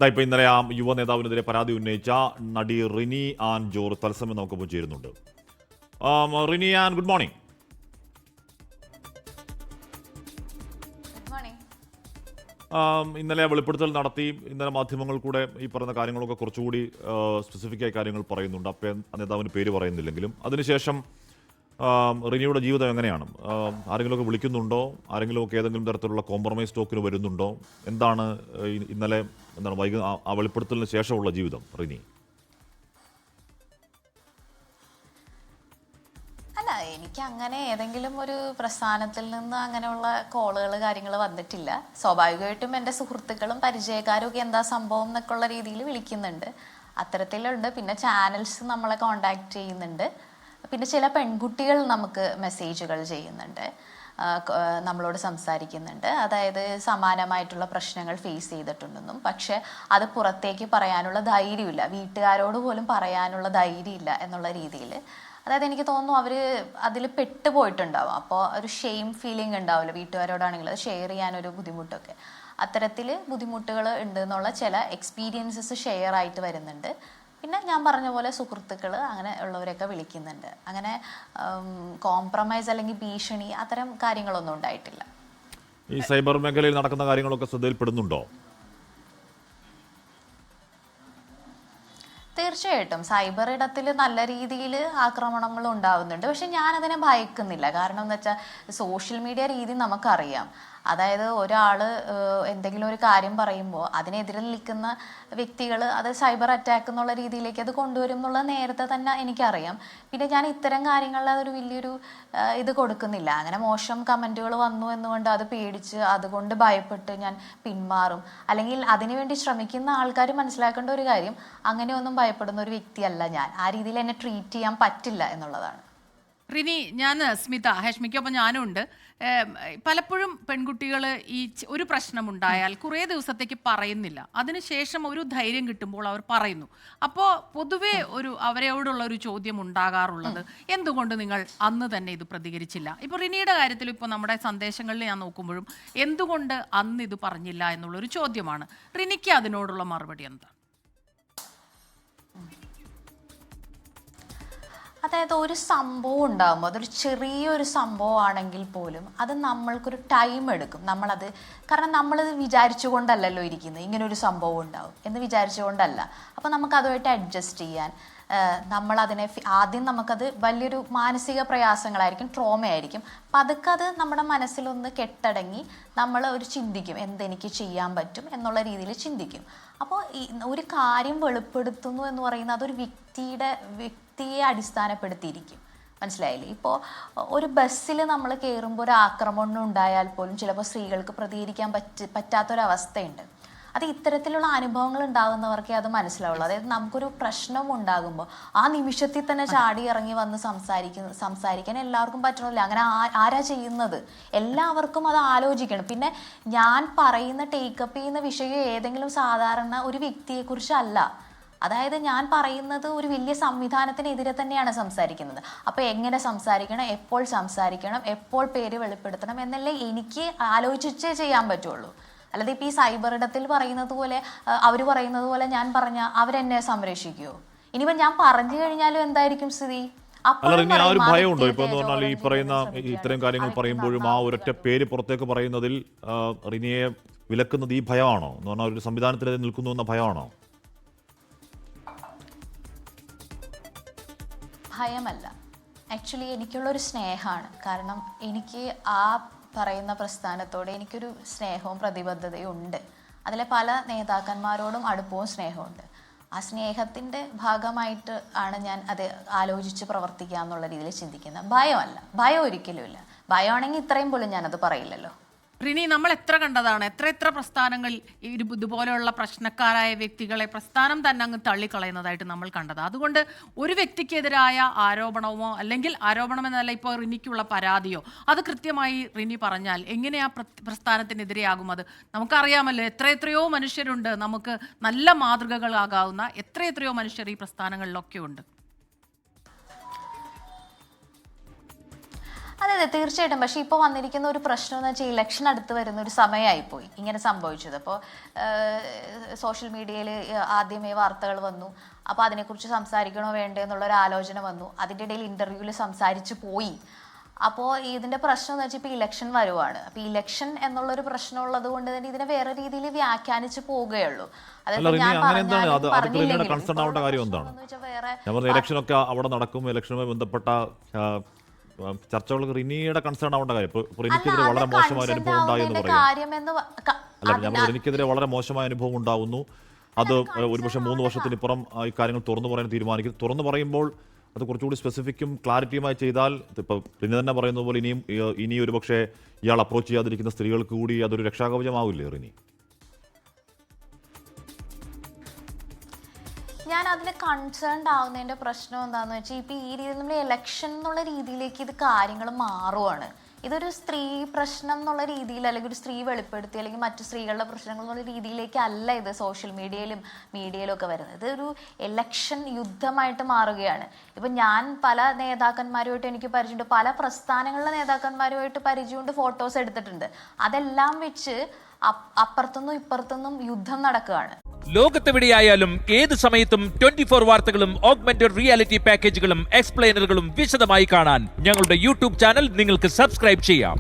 ഇപ്പൊ ഇന്നലെ ആ യുവ നേതാവിനെതിരെ പരാതി ഉന്നയിച്ച നടി റിനി ആൻ ജോർജ് തത്സമയം നമുക്കൊപ്പം ചേരുന്നുണ്ട്. Rini an, good morning. ഇന്നലെ വെളിപ്പെടുത്തൽ നടത്തി. ഇന്നലെ മാധ്യമങ്ങൾ കൂടെ ഈ പറയുന്ന കാര്യങ്ങളൊക്കെ കുറച്ചുകൂടി സ്പെസിഫിക്കായ കാര്യങ്ങൾ പറയുന്നുണ്ട്. അപ്പം നേതാവിന് പേര് പറയുന്നില്ലെങ്കിലും അതിനുശേഷം റിനിയുടെ ജീവിതം എങ്ങനെയാണ്? ആരെങ്കിലുമൊക്കെ വിളിക്കുന്നുണ്ടോ? ആരെങ്കിലുമൊക്കെ ഏതെങ്കിലും തരത്തിലുള്ള കോംപ്രമൈസ് ടോക്കിന് വരുന്നുണ്ടോ? എന്താണ് ഇന്നലെ ആ വെളിപ്പെടുത്തലിന് ശേഷമുള്ള ജീവിതം റിനി? അല്ല, എനിക്ക് അങ്ങനെ ഏതെങ്കിലും ഒരു പ്രസ്ഥാനത്തിൽ നിന്ന് അങ്ങനെയുള്ള കോളുകൾ കാര്യങ്ങൾ വന്നിട്ടില്ല. സ്വാഭാവികമായിട്ടും എൻ്റെ സുഹൃത്തുക്കളും പരിചയക്കാരും ഒക്കെ എന്താ സംഭവം എന്നൊക്കെ ഉള്ള രീതിയിൽ വിളിക്കുന്നുണ്ട്. അത്തരത്തിലുണ്ട്. പിന്നെ ചാനൽസ് നമ്മളെ കോണ്ടാക്ട് ചെയ്യുന്നുണ്ട്. പിന്നെ ചില പെൺകുട്ടികൾ നമുക്ക് മെസ്സേജുകൾ ചെയ്യുന്നുണ്ട്, നമ്മളോട് സംസാരിക്കുന്നുണ്ട്. അതായത് സമാനമായിട്ടുള്ള പ്രശ്നങ്ങൾ ഫേസ് ചെയ്തിട്ടുണ്ടെന്നും പക്ഷെ അത് പുറത്തേക്ക് പറയാനുള്ള ധൈര്യമില്ല, വീട്ടുകാരോട് പോലും പറയാനുള്ള ധൈര്യമില്ല എന്നുള്ള രീതിയിൽ. അതായത് എനിക്ക് തോന്നുന്നു അവർ അതിൽ പെട്ടുപോയിട്ടുണ്ടാവും. അപ്പോൾ ഒരു ഷെയിം ഫീലിംഗ് ഉണ്ടാവില്ല വീട്ടുകാരോടാണെങ്കിൽ, അത് ഷെയർ ചെയ്യാനൊരു ബുദ്ധിമുട്ടൊക്കെ. അത്തരത്തിൽ ബുദ്ധിമുട്ടുകൾ ഉണ്ട് എന്നുള്ള ചില എക്സ്പീരിയൻസസ് ഷെയർ ആയിട്ട് വരുന്നുണ്ട്. പിന്നെ ഞാൻ പറഞ്ഞ പോലെ സുഹൃത്തുക്കൾ അങ്ങനെ ഉള്ളവരൊക്കെ വിളിക്കുന്നുണ്ട്. അങ്ങനെ കോംപ്രമൈസ് അല്ലെങ്കിൽ ഭീഷണി അത്തരം കാര്യങ്ങളൊന്നും ഉണ്ടായിട്ടില്ല. ഈ സൈബർ മേഖലയിൽ നടക്കുന്ന കാര്യങ്ങളൊക്കെ ശ്രദ്ധയിൽപ്പെടുന്നുണ്ടോ? തീർച്ചയായിട്ടും സൈബർ ഇടത്തിൽ നല്ല രീതിയിൽ ആക്രമണങ്ങൾ ഉണ്ടാവുന്നുണ്ട്. പക്ഷെ ഞാനതിനെ ഭയക്കുന്നില്ല. കാരണം എന്ന് വെച്ചാൽ സോഷ്യൽ മീഡിയ രീതി നമുക്കറിയാം. അതായത് ഒരാൾ എന്തെങ്കിലും ഒരു കാര്യം പറയുമ്പോൾ അതിനെതിരെ നിൽക്കുന്ന വ്യക്തികൾ അത് സൈബർ അറ്റാക്ക് എന്നുള്ള രീതിയിലേക്ക് അത് കൊണ്ടുവരും എന്നുള്ളത് നേരത്തെ തന്നെ എനിക്കറിയാം. പിന്നെ ഞാൻ ഇത്തരം കാര്യങ്ങളിൽ അതൊരു വലിയൊരു ഇത് കൊടുക്കുന്നില്ല. അങ്ങനെ മോശം കമൻറ്റുകൾ വന്നു എന്നുകൊണ്ട് അത് പേടിച്ച് അതുകൊണ്ട് ഭയപ്പെട്ട് ഞാൻ പിന്മാറും. അല്ലെങ്കിൽ അതിനുവേണ്ടി ശ്രമിക്കുന്ന ആൾക്കാർ മനസ്സിലാക്കേണ്ട ഒരു കാര്യം, അങ്ങനെയൊന്നും ഭയപ്പെടുന്ന ഒരു വ്യക്തിയല്ല ഞാൻ. ആ രീതിയിൽ എന്നെ ട്രീറ്റ് ചെയ്യാൻ പറ്റില്ല എന്നുള്ളതാണ്. റിനി, ഞാൻ സ്മിത, ഹാഷ്മിക്കൊപ്പം ഞാനും ഉണ്ട്. പലപ്പോഴും പെൺകുട്ടികൾ ഈ ഒരു പ്രശ്നമുണ്ടായാൽ കുറേ ദിവസത്തേക്ക് പറയുന്നില്ല, അതിനുശേഷം ഒരു ധൈര്യം കിട്ടുമ്പോൾ അവർ പറയുന്നു. അപ്പോൾ പൊതുവേ അവരോടുള്ള ഒരു ചോദ്യം ഉണ്ടാകാറുള്ളത്, എന്തുകൊണ്ട് നിങ്ങൾ അന്ന് തന്നെ ഇത് പ്രതികരിച്ചില്ല? ഇപ്പോൾ റിനിയുടെ കാര്യത്തിൽ ഇപ്പോൾ നമ്മുടെ സന്ദേശങ്ങളിൽ ഞാൻ നോക്കുമ്പോഴും എന്തുകൊണ്ട് അന്ന് ഇത് പറഞ്ഞില്ല എന്നുള്ളൊരു ചോദ്യമാണ്. റിനിക്ക് അതിനോടുള്ള മറുപടി എന്താ? അതായത് ഒരു സംഭവം ഉണ്ടാകുമ്പോൾ അതൊരു ചെറിയൊരു സംഭവമാണെങ്കിൽ പോലും അത് നമ്മൾക്കൊരു ടൈം എടുക്കും. കാരണം നമ്മളത് വിചാരിച്ചുകൊണ്ടല്ലല്ലോ ഇരിക്കുന്നത്, ഇങ്ങനൊരു സംഭവം ഉണ്ടാവും എന്ന് വിചാരിച്ചുകൊണ്ടല്ല. അപ്പോൾ നമുക്കതുമായിട്ട് അഡ്ജസ്റ്റ് ചെയ്യാൻ നമ്മളതിനെ ആദ്യം നമുക്കത് വലിയൊരു മാനസിക പ്രയാസങ്ങളായിരിക്കും, ട്രോമയായിരിക്കും. അപ്പം അതൊക്കെ അത് നമ്മുടെ മനസ്സിലൊന്ന് കെട്ടടങ്ങി നമ്മൾ ഒരു ചിന്തിക്കും, എന്തെനിക്ക് ചെയ്യാൻ പറ്റും എന്നുള്ള രീതിയിൽ ചിന്തിക്കും. അപ്പോൾ ഒരു കാര്യം വെളിപ്പെടുത്തുന്നു എന്ന് പറയുന്നത് അതൊരു വ്യക്തിയെ അടിസ്ഥാനപ്പെടുത്തിയിരിക്കും. മനസ്സിലായില്ലേ? ഇപ്പോൾ ഒരു ബസ്സിൽ നമ്മൾ കയറുമ്പോൾ ഒരു ആക്രമണം ഉണ്ടായാൽ പോലും ചിലപ്പോൾ സ്ത്രീകൾക്ക് പ്രതികരിക്കാൻ പറ്റാത്തൊരവസ്ഥയുണ്ട്. അത് ഇത്തരത്തിലുള്ള അനുഭവങ്ങൾ ഉണ്ടാകുന്നവർക്കേ അത് മനസ്സിലാവുള്ളൂ. അതായത് നമുക്കൊരു പ്രശ്നം ഉണ്ടാകുമ്പോൾ ആ നിമിഷത്തിൽ തന്നെ ചാടി ഇറങ്ങി വന്ന് സംസാരിക്കാൻ എല്ലാവർക്കും പറ്റണില്ല. അങ്ങനെ ആരാ ചെയ്യുന്നത്? എല്ലാവർക്കും അത് ആലോചിക്കണം. പിന്നെ ഞാൻ പറയുന്ന ടേക്കപ്പ് ചെയ്യുന്ന വിഷയം ഏതെങ്കിലും സാധാരണ ഒരു വ്യക്തിയെക്കുറിച്ചല്ല. അതായത് ഞാൻ പറയുന്നത് ഒരു വലിയ സംവിധാനത്തിനെതിരെ തന്നെയാണ് സംസാരിക്കുന്നത്. അപ്പോൾ എങ്ങനെ സംസാരിക്കണം, എപ്പോൾ സംസാരിക്കണം, എപ്പോൾ പേര് വെളിപ്പെടുത്തണം എന്നല്ലേ എനിക്ക് ആലോചിച്ചേ ചെയ്യാൻ പറ്റുള്ളൂ. അല്ലാതെ ഇപ്പം ഈ സൈബർ ഇടത്തിൽ പറയുന്നത് പോലെ അവർ പറയുന്നത് പോലെ ഞാൻ പറഞ്ഞാൽ അവരെന്നെ സംരക്ഷിക്കുമോ? ഇനിയിപ്പോൾ ഞാൻ പറഞ്ഞു കഴിഞ്ഞാലും എന്തായിരിക്കും സ്ഥിതി? ആ ഒരു ഭയമുണ്ടോ? ഇപ്പൊ എന്ന് പറഞ്ഞാൽ ഈ പറയുന്ന ഇത്തരം കാര്യങ്ങൾ പറയുമ്പോഴും ആ ഒരൊറ്റ പേര് പുറത്തേക്ക് പറയുന്നതിൽ റിനിയെ വിലക്കുന്നത് ഈ ഭയമാണോ? എന്ന് പറഞ്ഞാൽ ഒരു സംവിധാനത്തിനെതിരെ നിൽക്കുന്നു എന്ന ഭയമാണോ? ഭയമല്ല, ആക്ച്വലി എനിക്കുള്ളൊരു സ്നേഹമാണ്. കാരണം എനിക്ക് ആ പറയുന്ന പ്രസ്ഥാനത്തോടെ എനിക്കൊരു സ്നേഹവും പ്രതിബദ്ധതയും ഉണ്ട്. അതിലെ പല നേതാക്കന്മാരോടും അടുപ്പവും സ്നേഹമുണ്ട്. ആ സ്നേഹത്തിൻ്റെ ഭാഗമായിട്ട് ആണ് ഞാൻ അത് ആലോചിച്ച് പ്രവർത്തിക്കുക എന്നുള്ള രീതിയിൽ ചിന്തിക്കുന്നത്. ഭയമല്ല, ഭയം ഒരിക്കലും ഇല്ല. ഭയമാണെങ്കിൽ ഇത്രയും പോലും ഞാനത് പറയില്ലല്ലോ. റിനി, നമ്മൾ എത്ര കണ്ടതാണ്, എത്ര പ്രസ്ഥാനങ്ങൾ ഇതുപോലെയുള്ള പ്രശ്നക്കാരായ വ്യക്തികളെ പ്രസ്ഥാനം തന്നെ അങ്ങ് തള്ളിക്കളയുന്നതായിട്ട് നമ്മൾ കണ്ടത്. അതുകൊണ്ട് ഒരു വ്യക്തിക്കെതിരായ ആരോപണമോ അല്ലെങ്കിൽ ആരോപണം എന്നല്ല, ഇപ്പോൾ റിനിക്കുള്ള പരാതിയോ അത് കൃത്യമായി റിനി പറഞ്ഞാൽ എങ്ങനെയാ പ്രസ്ഥാനത്തിനെതിരെയാകും? അത് നമുക്കറിയാമല്ലോ. എത്രയോ മനുഷ്യരുണ്ട്, നമുക്ക് നല്ല മാതൃകകളാകാവുന്ന എത്രയോ മനുഷ്യർ ഈ പ്രസ്ഥാനങ്ങളിലൊക്കെ ഉണ്ട്. അതെ അതെ തീർച്ചയായിട്ടും. പക്ഷേ ഇപ്പോൾ വന്നിരിക്കുന്ന ഒരു പ്രശ്നം എന്ന് വെച്ചാൽ ഇലക്ഷൻ അടുത്ത് വരുന്ന ഒരു സമയമായിപ്പോയി ഇങ്ങനെ സംഭവിച്ചത്. അപ്പോൾ സോഷ്യൽ മീഡിയയിൽ ആദ്യമേ വാർത്തകൾ വന്നു. അപ്പോൾ അതിനെക്കുറിച്ച് സംസാരിക്കണോ വേണ്ടേ എന്നുള്ളൊരു ആലോചന വന്നു. അതിൻ്റെ ഇടയിൽ ഇൻ്റർവ്യൂവിൽ സംസാരിച്ച് പോയി. അപ്പോൾ ഇതിൻ്റെ പ്രശ്നം എന്ന് വെച്ചാൽ ഇപ്പോൾ ഇലക്ഷൻ വരുവാണ്. അപ്പോൾ ഇലക്ഷൻ എന്നുള്ളൊരു പ്രശ്നം ഉള്ളത് കൊണ്ട് തന്നെ ഇതിനെ വേറെ രീതിയിൽ വ്യാഖ്യാനിച്ച് പോവുകയുള്ളൂ. ഇലക്ഷനൊക്കെ അവിടെ നടക്കും. ഇലക്ഷനുമായി ബന്ധപ്പെട്ട ചർച്ചകൾക്ക് റിനിയുടെ കൺസേൺ ആവേണ്ട കാര്യം. റിനിക്കെതിരെ വളരെ മോശമായ അനുഭവം ഉണ്ടായി എന്ന് പറയുന്നത് റിനിക്കെതിരെ വളരെ മോശമായ അനുഭവം ഉണ്ടാവുന്നു. അത് ഒരുപക്ഷെ 3 വർഷത്തിനിപ്പുറം ഈ കാര്യങ്ങൾ തുറന്നു പറയാൻ തീരുമാനിക്കും. തുറന്നു പറയുമ്പോൾ അത് കുറച്ചുകൂടി സ്പെസിഫിക്കും ക്ലാരിറ്റിയുമായി ചെയ്താൽ, ഇപ്പോൾ റിനി തന്നെ പറയുന്ന പോലെ ഇനി ഒരുപക്ഷെ ഇയാൾ അപ്രോച്ച് ചെയ്യാതിരിക്കുന്ന സ്ത്രീകൾക്ക് കൂടി അതൊരു രക്ഷാകവചമാവില്ലേ റിനി? ഞാൻ അതിൽ കൺസേൺഡ് ആവുന്നതിൻ്റെ പ്രശ്നം എന്താണെന്ന് വെച്ചാൽ ഇപ്പോൾ ഈ രീതിയിൽ നമ്മൾ ഇലക്ഷൻ എന്നുള്ള രീതിയിലേക്ക് ഇത് കാര്യങ്ങൾ മാറുവാണ്. ഇതൊരു സ്ത്രീ പ്രശ്നം എന്നുള്ള രീതിയിൽ, അല്ലെങ്കിൽ ഒരു സ്ത്രീ വെളിപ്പെടുത്തി അല്ലെങ്കിൽ മറ്റു സ്ത്രീകളുടെ പ്രശ്നങ്ങൾ എന്നുള്ള രീതിയിലേക്കല്ല ഇത് സോഷ്യൽ മീഡിയയിലും ഒക്കെ വരുന്നത്. ഇതൊരു ഇലക്ഷൻ യുദ്ധമായിട്ട് മാറുകയാണ്. ഇപ്പം ഞാൻ പല നേതാക്കന്മാരുമായിട്ട് എനിക്ക് പരിചയമുണ്ട്, പല പ്രസ്ഥാനങ്ങളിലെ നേതാക്കന്മാരുമായിട്ട് പരിചയമുണ്ട്, ഫോട്ടോസ് എടുത്തിട്ടുണ്ട്. അതെല്ലാം വെച്ച് അപ്പുറത്തുനിന്നും ഇപ്പുറത്തുനിന്നും യുദ്ധം നടക്കുകയാണ്. ലോകത്തെവിടെയായാലും ഏത് സമയത്തും 24 വാർത്തകളും ഓഗ്മെന്റഡ് റിയാലിറ്റി പാക്കേജുകളും എക്സ്പ്ലെയിനറുകളും വിശദമായി കാണാൻ ഞങ്ങളുടെ യൂട്യൂബ് ചാനൽ നിങ്ങൾക്ക് സബ്സ്ക്രൈബ് ചെയ്യാം.